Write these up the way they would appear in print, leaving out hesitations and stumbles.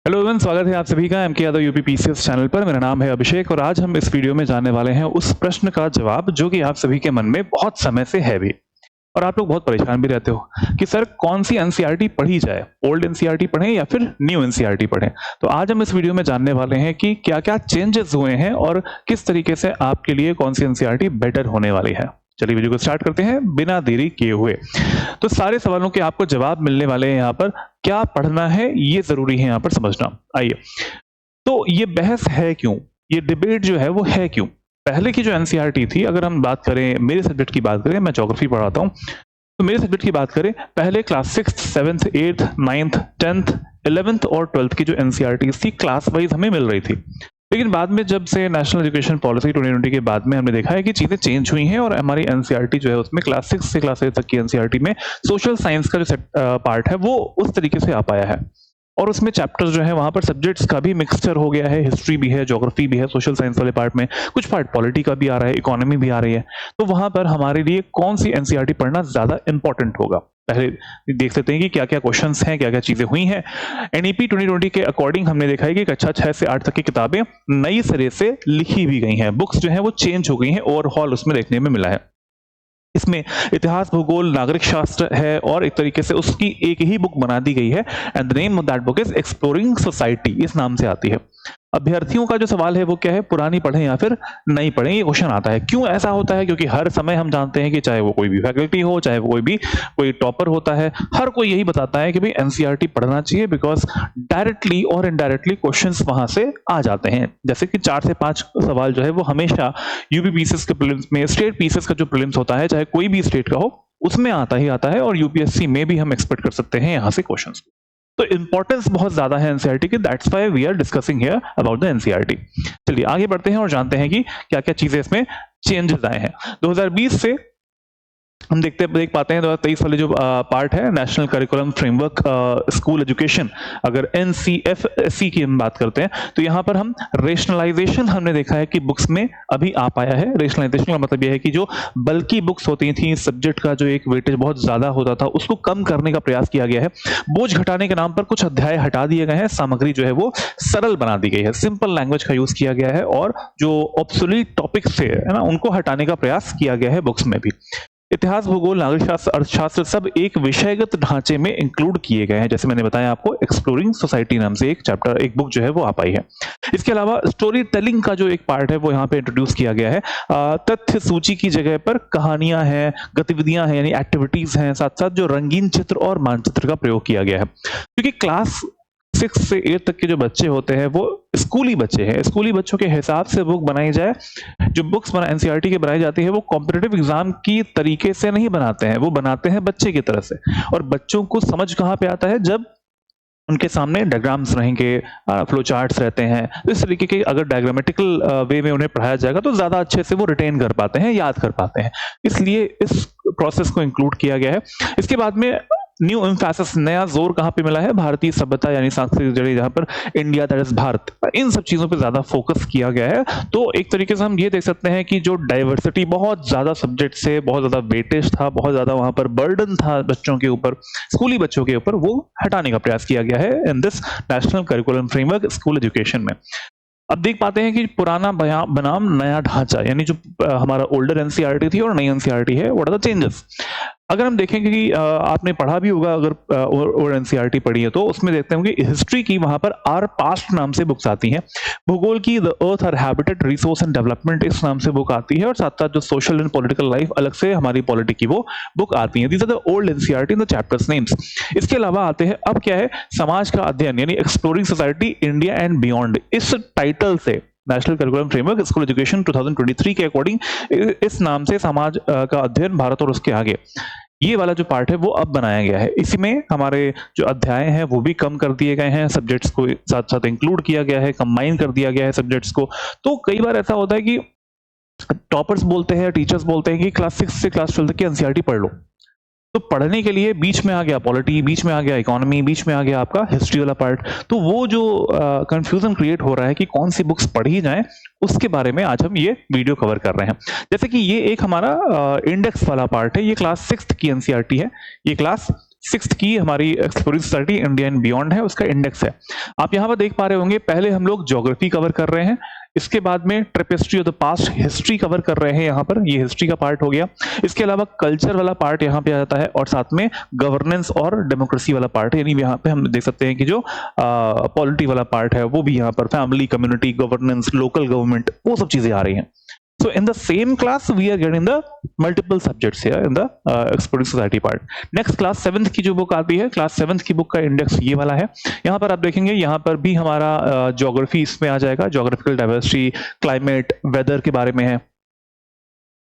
Hello everyone, स्वागत है आप सभी का एम के यादव यूपी पीसीएस चैनल पर। मेरा नाम है अभिषेक और आज हम इस वीडियो में जानने वाले हैं उस प्रश्न का जवाब जो कि आप सभी के मन में बहुत समय से है भी और आप लोग बहुत परेशान भी रहते हो कि सर कौन सी एनसीईआरटी पढ़ी जाए, ओल्ड एनसीईआरटी पढ़ें या फिर न्यू एनसीईआरटी पढ़ें। तो आज हम इस वीडियो में जानने वाले हैं कि क्या क्या चेंजेस हुए हैं और किस तरीके से आपके लिए कौन सी एनसीईआरटी बेटर होने वाली है। चलिए वीडियो को स्टार्ट करते हैं बिना देरी किए हुए। तो सारे सवालों के आपको जवाब मिलने वाले हैं। यहाँ पर क्या पढ़ना है ये जरूरी है यहाँ पर समझना। आइए, तो ये बहस है क्यों, ये डिबेट जो है वो है क्यों। पहले की जो एनसीईआरटी थी, अगर हम बात करें मेरे सब्जेक्ट की बात करें, मैं ज्योग्राफी पढ़ाता हूँ, तो मेरे सब्जेक्ट की बात करें, पहले class 6th 7th 8th 9th 10th 11th और 12th की जो एनसीईआरटी थी क्लास वाइज हमें मिल रही थी। लेकिन बाद में जब से नेशनल एजुकेशन पॉलिसी 2020 के बाद में हमने देखा है कि चीजें चेंज हुई हैं और हमारी एनसीईआरटी जो है उसमें क्लास 6 से क्लास 8 तक की एनसीईआरटी में सोशल साइंस का जो पार्ट है वो उस तरीके से आ पाया है और उसमें चैप्टर्स जो है वहां पर सब्जेक्ट्स का भी मिक्सचर हो गया है। हिस्ट्री भी है, ज्योग्राफी भी है, सोशल साइंस वाले पार्ट में कुछ पार्ट पॉलिटी का भी आ रहा है, इकोनॉमी भी आ रही है। तो वहां पर हमारे लिए कौन सी एनसीईआरटी पढ़ना ज्यादा इंपॉर्टेंट होगा, पहले देख सकते हैं कि क्या क्या क्वेश्चंस हैं, क्या क्या चीजें हुई हैं। एनईपी 2020 के अकॉर्डिंग हमने देखा है कि कक्षा 6 से 8 तक की किताबें नई सिरे से लिखी भी गई हैं, बुक्स जो है वो चेंज हो गई हैं, ओवरहॉल उसमें देखने में मिला है। इसमें इतिहास, भूगोल, नागरिक शास्त्र है और एक तरीके से उसकी एक ही बुक बना दी गई है and the name of that book is exploring society, इस नाम से आती है। अभ्यर्थियों का जो सवाल है वो क्या है, पुरानी पढ़ें या फिर नई पढ़ें, ये क्वेश्चन आता है। क्यों ऐसा होता है? क्योंकि हर समय हम जानते हैं कि चाहे वो कोई भी फैकल्टी हो, चाहे वो कोई टॉपर होता है, हर कोई यही बताता है कि भाई एनसीईआरटी पढ़ना चाहिए बिकॉज डायरेक्टली और इनडायरेक्टली क्वेश्चंस वहां से आ जाते हैं। जैसे कि 4 से 5 सवाल जो है वो हमेशा यूपी पीसीएस के प्रीलिम्स में, स्टेट पीसीएस का जो प्रीलिम्स होता है चाहे कोई भी स्टेट का हो, उसमें आता ही आता है और यूपीएससी में भी हम एक्सपेक्ट कर सकते हैं यहाँ से क्वेश्चंस। तो इंपॉर्टेंस बहुत ज्यादा है एनसीईआरटी की, that's why we are discussing here about the NCERT. चलिए आगे बढ़ते हैं और जानते हैं कि क्या क्या चीजें इसमें चेंजेस आए हैं। 2020 से हम देख पाते हैं 2023 वाले जो पार्ट है, national curriculum framework school education, अगर एनसीएफएससी की हम बात करते हैं तो यहाँ पर हम रेशनलाइजेशन हमने देखा है कि बुक्स में अभी आ पाया है। रेशनलाइजेशन का मतलब यह है कि जो बल्कि बुक्स होती थी, सब्जेक्ट का जो एक वेटेज बहुत ज्यादा होता था उसको कम करने का प्रयास किया गया है। बोझ घटाने के नाम पर कुछ अध्याय हटा दिए गए हैं, सामग्री जो है वो सरल बना दी गई है, सिंपल लैंग्वेज का यूज किया गया है और जो ऑब्सोलीट टॉपिक्स थे है ना उनको हटाने का प्रयास किया गया है बुक्स में भी। इतिहास, भूगोल, नागरिक शास्त्र, अर्थशास्त्र सब एक विषयगत ढांचे में इंक्लूड किए गए हैं। जैसे मैंने बताया आपको, एक्सप्लोरिंग सोसाइटी नाम से एक चैप्टर, एक बुक जो है वो आ पाई है। इसके अलावा स्टोरी टेलिंग का जो एक पार्ट है वो यहाँ पे इंट्रोड्यूस किया गया है। तथ्य सूची की जगह पर कहानियां हैं, गतिविधियां हैं, यानी एक्टिविटीज हैं, साथ साथ जो रंगीन चित्र और मानचित्र का प्रयोग किया गया है। क्योंकि क्लास 6 से 8 तक के जो बच्चे होते हैं वो स्कूली बच्चे हैं, स्कूली बच्चों के हिसाब से बुक बनाई जाए। जो बुक्स एनसीईआरटी की बनाई जाती है वो कॉम्पिटिटिव एग्जाम की तरीके से नहीं बनाते हैं, वो बनाते हैं बच्चे की तरह से। और बच्चों को समझ कहाँ पे आता है, जब उनके सामने डायग्राम्स रहेंगे, फ्लो चार्ट्स रहते हैं। तो इस तरीके के अगर डायग्रामेटिकल वे में उन्हें पढ़ाया जाएगा तो ज्यादा अच्छे से वो रिटेन कर पाते हैं, याद कर पाते हैं। इसलिए इस प्रोसेस को इंक्लूड किया गया है। इसके बाद में न्यू एम्फेसिस, नया जोर कहां पे मिला है, भारतीय सभ्यता यानी सांस्कृतिक जड़ी, जहां पर इंडिया दैट इज भारत, इन सब चीजों पे ज्यादा फोकस किया गया है। तो एक तरीके से हम ये देख सकते हैं कि जो डाइवर्सिटी, बहुत ज्यादा सब्जेक्ट से बहुत ज्यादा वेटेज था, बहुत ज्यादा वहां पर बर्डन था बच्चों के ऊपर, स्कूली बच्चों के ऊपर, वो हटाने का प्रयास किया गया है in this national curriculum framework school education में। अब देख पाते हैं कि पुराना बनाम नया ढांचा, यानी जो हमारा ओल्डर एनसीईआरटी थी और नई एनसीईआरटी है, व्हाट आर द चेंजेस। अगर हम देखें कि आपने पढ़ा भी होगा, अगर और एनसीईआरटी पढ़ी है तो उसमें देखते हैं कि हिस्ट्री की वहां पर आर पास्ट नाम से बुक्स आती हैं। भूगोल की the earth our habitat, resource and development, इस नाम से बुक आती है। और साथ साथ जो सोशल एंड पॉलिटिकल लाइफ, अलग से हमारी पॉलिटी की वो बुक आती है। These are the old NCERT in the chapters names. इसके अलावा आते हैं, अब क्या है, समाज का अध्ययन यानी exploring society India and beyond, इस टाइटल से national curriculum framework school education 2023 के अकॉर्डिंग इस नाम से समाज का अध्ययन भारत और उसके आगे, ये वाला जो पार्ट है वो अब बनाया गया है। इसी में हमारे जो अध्याय हैं वो भी कम कर दिए गए हैं, सब्जेक्ट्स को साथ साथ इंक्लूड किया गया है, कंबाइन कर दिया गया है सब्जेक्ट्स को। तो कई बार ऐसा होता है कि टॉपर्स बोलते हैं, टीचर्स बोलते हैं कि क्लास 6 से क्लास 12 की एनसीईआरटी पढ़ लो। तो पढ़ने के लिए बीच में आ गया पॉलिटी, बीच में आ गया इकोनॉमी, बीच में आ गया आपका हिस्ट्री वाला पार्ट। तो वो जो कंफ्यूजन क्रिएट हो रहा है कि कौन सी बुक्स पढ़ी जाए, उसके बारे में आज हम ये वीडियो कवर कर रहे हैं। जैसे कि ये एक हमारा इंडेक्स वाला पार्ट है, ये क्लास 6th की एनसीईआरटी है, ये क्लास सिक्स्थ की हमारी exploring society India and beyond है, उसका इंडेक्स है। आप यहाँ पर देख पा रहे होंगे, पहले हम लोग ज्योग्राफी कवर कर रहे हैं, इसके बाद में trip history of the past, history cover कर रहे हैं। यहाँ पर ये हिस्ट्री का पार्ट हो गया। इसके अलावा कल्चर वाला पार्ट यहाँ पे आ जाता है, और साथ में गवर्नेंस और डेमोक्रेसी वाला पार्ट है, यानी यहाँ पे हम देख सकते हैं कि जो पॉलिटी वाला पार्ट है वो भी यहाँ पर, family, community, governance, local government, वो सब चीजें आ रही हैं। So in the same class we are getting the multiple subjects here in the exploring society part. Next class 7th की जो बुक आती है, क्लास 7th की बुक का इंडेक्स ये वाला है। यहाँ पर आप देखेंगे, यहाँ पर भी हमारा ज्योग्राफी इसमें आ जाएगा, ज्योग्राफिकल डाइवर्सिटी, क्लाइमेट, वेदर के बारे में है।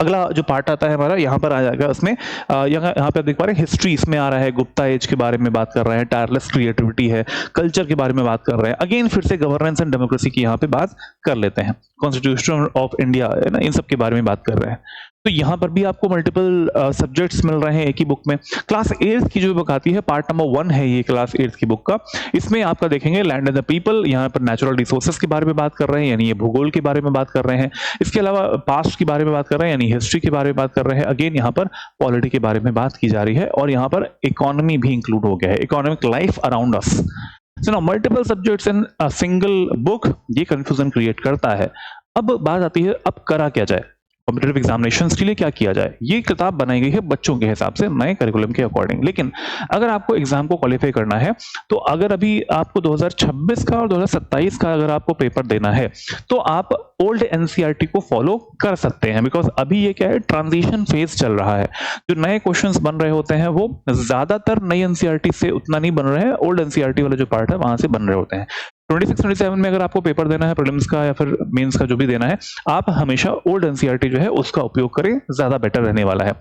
अगला जो पार्ट आता है हमारा, यहाँ पर आ जाएगा, उसमें यहाँ पे आप देख पा रहे हैं हिस्ट्री इसमें आ रहा है, गुप्ता एज के बारे में बात कर रहे हैं, टायरलेस क्रिएटिविटी है, कल्चर के बारे में बात कर रहे हैं, अगेन फिर से गवर्नेंस एंड डेमोक्रेसी की यहाँ पे बात कर लेते हैं, कॉन्स्टिट्यूशन ऑफ इंडिया है ना, इन सब के बारे में बात कर रहे हैं। तो यहाँ पर भी आपको मल्टीपल सब्जेक्ट्स मिल रहे हैं एक ही बुक में। क्लास 8th की जो बुक आती है, पार्ट नंबर 1 है ये क्लास 8th की बुक का। इसमें आपका देखेंगे लैंड एंड द पीपल, यहाँ पर नेचुरल रिसोर्सेज के बारे में बात कर रहे हैं, यानी ये भूगोल के बारे में बात कर रहे हैं। इसके अलावा पास्ट के बारे में बात कर रहे हैं, यानी हिस्ट्री के बारे में बात कर रहे हैं। अगेन यहाँ पर पॉलिटी के बारे में बात की जा रही है, और यहाँ पर इकोनॉमी भी इंक्लूड हो गया है, economic life around us. So now multiple subjects in a single book, ये कंफ्यूजन क्रिएट करता है। अब बात आती है, अब करा क्या जाए, कॉम्पिटिटिव एग्जामिनेशंस के लिए क्या किया जाए। ये किताब बनाई गई है बच्चों के हिसाब से, नए करिकुलम के अकॉर्डिंग। लेकिन अगर आपको एग्जाम को क्वालिफाई करना है, तो अगर अभी आपको 2026 का और 2027 का अगर आपको पेपर देना है, तो आप ओल्ड एनसीईआरटी को फॉलो कर सकते हैं, बिकॉज अभी ये क्या है, ट्रांजिशन फेज चल रहा है। जो नए क्वेश्चंस बन रहे होते हैं वो ज्यादातर नई एनसीईआरटी से उतना नहीं बन रहे हैं, ओल्ड एनसीईआरटी वाला जो पार्ट है वहां से बन रहे होते हैं। 26-27 में अगर आपको पेपर देना है, प्रीलिम्स का या फिर मेंस का जो भी देना है, आप हमेशा ओल्ड एनसीईआरटी जो है उसका उपयोग करें, ज्यादा बेटर रहने वाला है।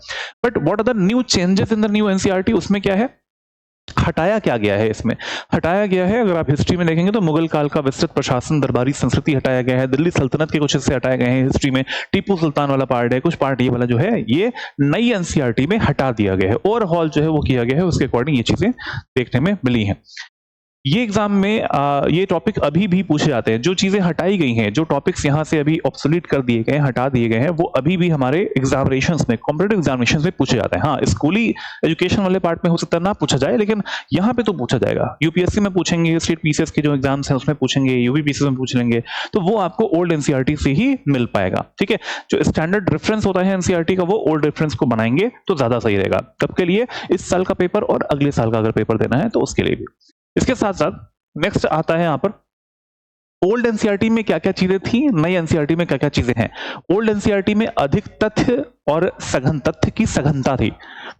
But what are the new changes in the new NCERT, उसमें क्या है, हटाया क्या गया है। इसमें हटाया गया है, अगर आप हिस्ट्री में देखेंगे तो मुगल काल का विस्तृत प्रशासन, दरबारी संस्कृति हटाया गया है, दिल्ली सल्तनत के कुछ हिस्से हटाए गए हैं हिस्ट्री में, टीपू सुल्तान वाला पार्ट है, कुछ पार्ट ये वाला जो है ये नई एनसीईआरटी में हटा दिया गया है। ओवरऑल जो है वो किया गया है, उसके अकॉर्डिंग ये चीजें देखने में मिली हैं। ये एग्जाम में ये टॉपिक अभी भी पूछे जाते हैं, जो चीजें हटाई गई हैं, जो टॉपिक्स यहाँ से अभी ऑब्सोलीट कर दिए गए हैं, हटा दिए गए हैं, वो अभी भी हमारे एग्जामिनेशंस में, कॉम्पिटिटिव एग्जामिनेशंस में पूछे जाते हैं। हाँ, स्कूली एजुकेशन वाले पार्ट में हो सकता है ना पूछा जाए, लेकिन यहाँ पे तो पूछा जाएगा। यूपीएससी में पूछेंगे, स्टेट पीसीएस के जो एग्जाम्स हैं उसमें पूछेंगे, यूपीपीसीएस में पूछ लेंगे, तो वो आपको ओल्ड एनसीईआरटी से ही मिल पाएगा। ठीक है, जो स्टैंडर्ड रेफरेंस होता है एनसीईआरटी का, वो ओल्ड रेफरेंस को बनाएंगे तो ज्यादा सही रहेगा। कब के लिए, इस साल का पेपर और अगले साल का अगर पेपर देना है तो उसके लिए भी। इसके साथ साथ नेक्स्ट आता है यहाँ पर, ओल्ड एनसीईआरटी में क्या क्या चीजें थी, नई एनसीईआरटी में क्या क्या चीजें हैं। ओल्ड एनसीईआरटी में अधिक तथ्य और सघन तथ्य की सघनता थी,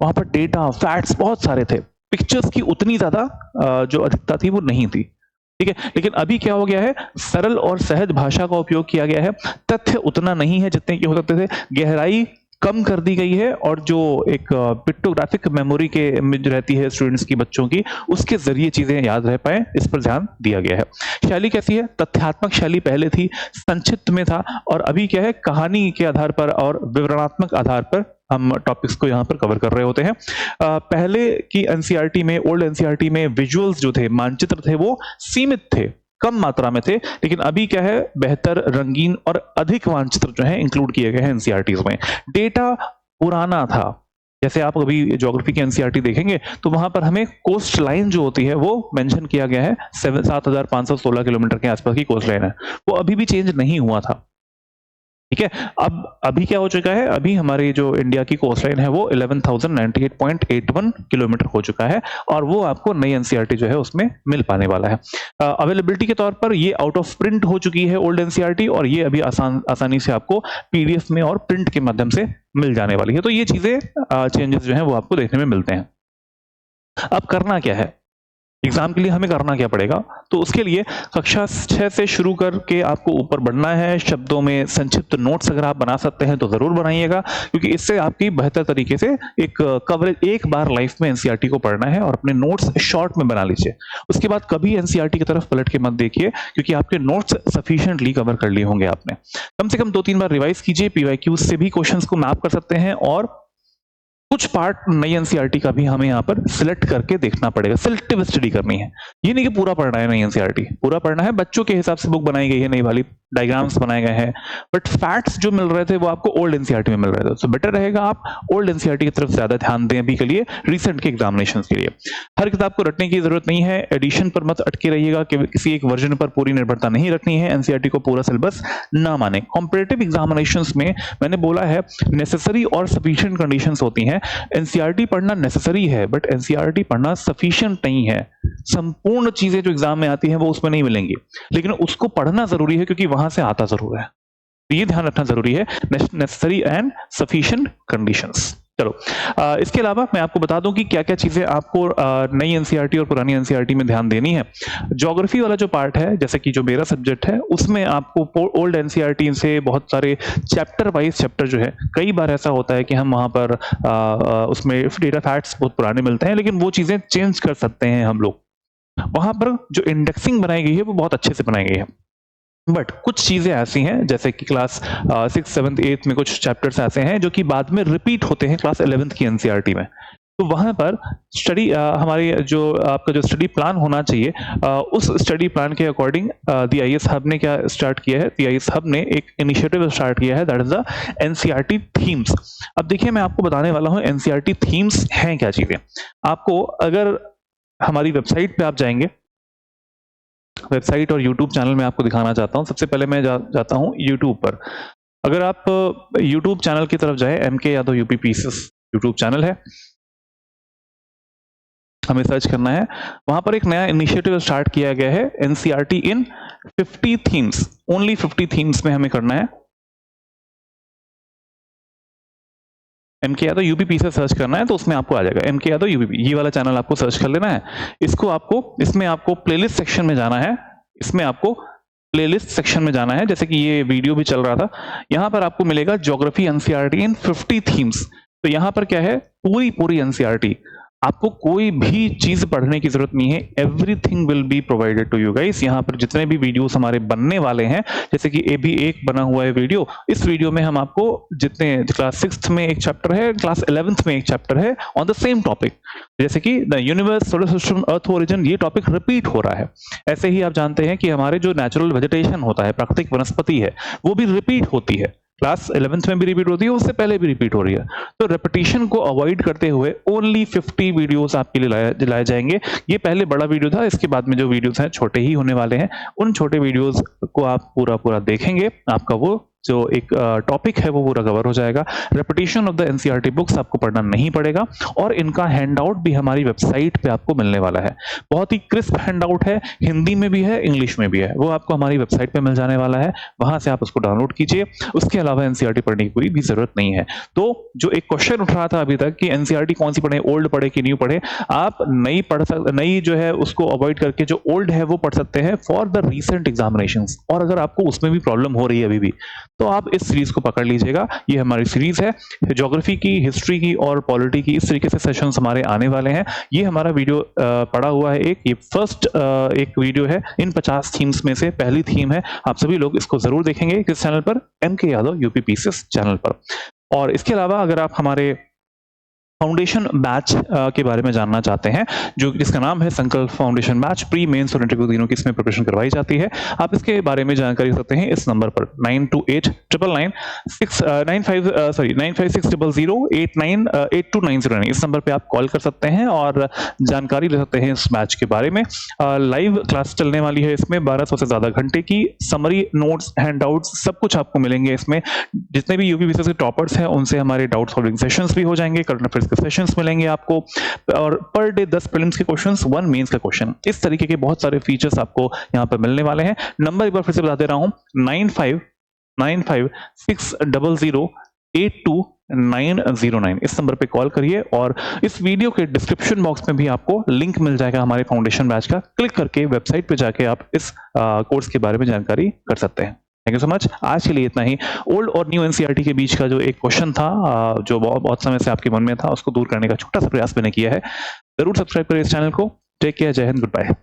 वहां पर डेटा, फैक्ट्स बहुत सारे थे, पिक्चर्स की उतनी ज्यादा जो अधिकता थी वो नहीं थी। ठीक है, लेकिन अभी क्या हो गया है, सरल और सहज भाषा का उपयोग किया गया है, तथ्य उतना नहीं है जितने की हो सकते थे, गहराई कम कर दी गई है, और जो एक पिक्टोग्राफिक मेमोरी के में जो रहती है स्टूडेंट्स की, बच्चों की, उसके जरिए चीजें याद रह पाए, इस पर ध्यान दिया गया है। शैली कैसी है, तथ्यात्मक शैली पहले थी, संक्षिप्त में था, और अभी क्या है, कहानी के आधार पर और विवरणात्मक आधार पर हम टॉपिक्स को यहाँ पर कवर कर रहे होते हैं। पहले की एनसीईआरटी में, ओल्ड एनसीईआरटी में विजुअल्स जो थे, मानचित्र थे, वो सीमित थे, कम मात्रा में थे, लेकिन अभी क्या है, बेहतर, रंगीन और अधिक मानचित्र जो है इंक्लूड किए गए हैं एनसीईआरटीज में। डेटा पुराना था, जैसे आप अभी ज्योग्राफी की एनसीईआरटी देखेंगे तो वहां पर हमें कोस्ट लाइन जो होती है वो मेंशन किया गया है, 7,516 किलोमीटर के आसपास की कोस्ट लाइन है, वो अभी भी चेंज नहीं हुआ था। ठीक है, अब अभी क्या हो चुका है, अभी हमारी जो इंडिया की कोस्ट लाइन है वो 11,098.81 किलोमीटर हो चुका है, और वो आपको नई एनसीईआरटी जो है उसमें मिल पाने वाला है। अवेलेबिलिटी के तौर पर ये आउट ऑफ प्रिंट हो चुकी है ओल्ड एनसीईआरटी, और ये अभी आसानी से आपको पीडीएफ में और प्रिंट के माध्यम से मिल जाने वाली है। तो ये चीजें, चेंजेस जो है वो आपको देखने में मिलते हैं। अब करना क्या है, एग्जाम के लिए हमें करना क्या पड़ेगा, तो उसके लिए कक्षा 6 से शुरू करके आपको ऊपर बढ़ना है। शब्दों में संक्षिप्त नोट्स अगर आप बना सकते हैं तो जरूर बनाइएगा, क्योंकि इससे आपकी बेहतर तरीके से एक कवरेज, एक बार लाइफ में एनसीईआरटी को पढ़ना है और अपने नोट्स शॉर्ट में बना लीजिए। उसके बाद कभी एनसीईआरटी की तरफ पलट के मत देखिए, क्योंकि आपके नोट्स सफिशिएंटली कवर कर लिए होंगे आपने। कम से कम 2-3 बार रिवाइज कीजिए, पीवाईक्यूज से भी क्वेश्चंस को मैप कर सकते हैं, और कुछ पार्ट नई एनसीईआरटी का भी हमें यहाँ पर सिलेक्ट करके देखना पड़ेगा, सिलेक्टिव स्टडी करनी है। ये नहीं कि पूरा पढ़ना है नई एनसीईआरटी, पूरा पढ़ना है, बच्चों के हिसाब से बुक बनाई गई है नई वाली, डायग्राम्स बनाए गए हैं, बट फैक्ट्स जो मिल रहे थे वो आपको ओल्ड एनसीईआरटी में मिल रहे थे। तो बेटर रहेगा आप ओल्ड एनसीईआरटी की तरफ ज्यादा ध्यान दें अभी के लिए, रिसेंट के एग्जामिनेशंस के लिए। हर किताब को रटने की जरूरत नहीं है, एडिशन पर मत अटके रहिएगा कि किसी एक वर्जन पर पूरी निर्भरता नहीं रखनी है, एनसीईआरटी को पूरा सिलेबस ना माने। कॉम्पिटिटिव एग्जामिनेशंस में मैंने बोला है नेसेसरी और सफिशिएंट कंडीशंस होती हैं। एनसीईआरटी पढ़ना नेसेसरी है बट एनसीईआरटी पढ़ना सफिशिएंट नहीं है। संपूर्ण चीजें जो एग्जाम में आती हैं वो उसमें नहीं मिलेंगी, लेकिन उसको पढ़ना जरूरी है क्योंकि वहां से आता जरूर है। तो ये ध्यान रखना जरूरी है, नेसेसरी एंड सफिशिएंट कंडीशंस। चलो इसके अलावा मैं आपको बता दूं कि क्या क्या चीजें आपको नई एनसीईआरटी और पुरानी एनसीईआरटी में ध्यान देनी है। ज्योग्राफी वाला जो पार्ट है, जैसे कि जो मेरा सब्जेक्ट है, उसमें आपको ओल्ड एनसीईआरटी से बहुत सारे चैप्टर वाइज चैप्टर जो है, कई बार ऐसा होता है कि हम वहां पर उसमें डेटा फैक्ट्स बहुत पुराने मिलते हैं, लेकिन वो चीजें चेंज कर सकते हैं हम लोग। वहां पर जो इंडेक्सिंग बनाई गई है वो बहुत अच्छे से बनाई गई है, बट कुछ चीजें ऐसी हैं जैसे कि क्लास 6, 7, 8 में कुछ चैप्टर्स ऐसे हैं जो कि बाद में रिपीट होते हैं क्लास 11th की एनसीईआरटी में। तो वहां पर स्टडी हमारी जो आपका जो स्टडी प्लान होना चाहिए, उस स्टडी प्लान के अकॉर्डिंग DIS हब ने क्या स्टार्ट किया है, DIS हब ने एक इनिशिएटिव स्टार्ट किया है, that is the NCERT themes. अब देखिए मैं आपको बताने वाला हूं एनसीईआरटी थीम्स हैं क्या चीजें। आपको अगर हमारी वेबसाइट पे आप जाएंगे, वेबसाइट और यूट्यूब चैनल में आपको दिखाना चाहता हूं। सबसे पहले मैं जाता हूं यूट्यूब पर। अगर आप यूट्यूब चैनल की तरफ जाए, MK Yadav UP PCS YouTube channel है, हमें सर्च करना है। वहां पर एक नया इनिशिएटिव स्टार्ट किया गया है, एनसीईआरटी इन 50 थीम्स, ओनली 50 थीम्स में हमें करना है। MK यादव यूपी से सर्च करना है तो उसमें आपको आ जाएगा MK यादव यूपी, ये वाला चैनल आपको सर्च कर लेना है। इसमें आपको प्लेलिस्ट सेक्शन में जाना है, इसमें आपको प्लेलिस्ट सेक्शन में जाना है, जैसे कि ये वीडियो भी चल रहा था। यहां पर आपको मिलेगा ज्योग्राफी एनसीईआरटी इन 50 थीम्स। तो यहां पर क्या है, पूरी एनसीईआरटी, आपको कोई भी चीज पढ़ने की जरूरत नहीं है, everything will be provided to you guys. यहाँ पर जितने भी वीडियोस हमारे बनने वाले हैं, जैसे कि अभी एक बना हुआ है वीडियो, इस वीडियो में हम आपको जितने क्लास 6th में एक चैप्टर है, क्लास 11th में एक चैप्टर है ऑन द सेम टॉपिक, जैसे कि the universe, solar system, earth origin, ये टॉपिक रिपीट हो रहा है। ऐसे ही आप जानते हैं कि हमारे जो नेचुरल वेजिटेशन होता है, प्राकृतिक वनस्पति है, वो भी रिपीट होती है, क्लास 11th में भी रिपीट होती है, उससे पहले भी रिपीट हो रही है। तो रेपिटेशन को अवॉइड करते हुए ओनली 50 वीडियोस आपके लिए लाए जाएंगे। ये पहले बड़ा वीडियो था, इसके बाद में जो वीडियोस हैं छोटे ही होने वाले हैं। उन छोटे वीडियोस को आप पूरा देखेंगे, आपका वो जो एक टॉपिक है वो पूरा कवर हो जाएगा। Repetition of the NCERT books आपको पढ़ना नहीं पड़ेगा, और इनका हैंडआउट भी हमारी वेबसाइट पे आपको मिलने वाला है। बहुत ही क्रिस्प हैंडआउट है, हिंदी में भी है, इंग्लिश में भी है, वो आपको हमारी वेबसाइट पे मिल जाने वाला है। वहां से आप उसको डाउनलोड कीजिए। उसके अलावा एनसीईआरटी पढ़ने की कोई भी जरूरत नहीं है। तो जो एक क्वेश्चन उठ रहा था अभी तक कि एनसीईआरटी कौन सी पढ़े, ओल्ड पढ़े कि न्यू पढ़े, आप नई जो है उसको अवॉइड करके जो ओल्ड है वो पढ़ सकते हैं फॉर द रीसेंट एग्जामिनेशंस। और अगर आपको उसमें भी प्रॉब्लम हो रही है अभी भी, तो आप इस सीरीज को पकड़ लीजिएगा। ये हमारी सीरीज है ज्योग्राफी की, हिस्ट्री की और पॉलिटी की, इस तरीके से सेशंस हमारे आने वाले हैं। ये हमारा वीडियो पड़ा हुआ है, ये फर्स्ट एक वीडियो है इन 50 थीम्स में से, पहली थीम है। आप सभी लोग इसको जरूर देखेंगे किस चैनल पर, MK Yadav UP PCS channel पर। और इसके अलावा अगर आप हमारे फाउंडेशन बैच के बारे में जानना चाहते हैं, जो जिसका नाम है संकल्प फाउंडेशन बैच, प्री मेंस और इंटरव्यू तीनों की इसमें प्रिपरेशन करवाई जाती है, आप इसके बारे में जानकारी सकते हैं इस नंबर पर 9289999600898290, इस नंबर पे आप कॉल कर सकते हैं और जानकारी ले सकते हैं इस बैच के बारे में। लाइव क्लास चलने वाली है इसमें, 1200 से ज्यादा घंटे की, समरी, नोट्स, हैंडआउट्स सब कुछ आपको मिलेंगे इसमें। जितने भी यूपी विषय के टॉपर्स हैं उनसे हमारे डाउट सॉल्विंग सेशंस भी हो जाएंगे, करंट अफेयर्स के सेशंस मिलेंगे आपको, और पर डे 10 प्रीलिम्स के क्वेश्चंस, 1 मेंस का क्वेश्चन, इस तरीके के बहुत सारे फीचर्स आपको यहां पर मिलने वाले हैं। नंबर एक बार फिर से बता दे रहा हूं, 959560082909, इस नंबर पे कॉल करिए। और इस वीडियो के डिस्क्रिप्शन बॉक्स में भी आपको लिंक मिल जाएगा हमारे फाउंडेशन बैच का, क्लिक करके वेबसाइट पे जाके आप इस कोर्स के बारे में जानकारी कर सकते हैं। Thank you so much. आज के लिए इतना ही। ओल्ड और न्यू एनसीईआरटी के बीच का जो एक क्वेश्चन था, जो बहुत समय से आपके मन में था, उसको दूर करने का छोटा सा प्रयास मैंने किया है। जरूर सब्सक्राइब करें इस चैनल को। टेक केयर, जय हिंद, गुड बाय।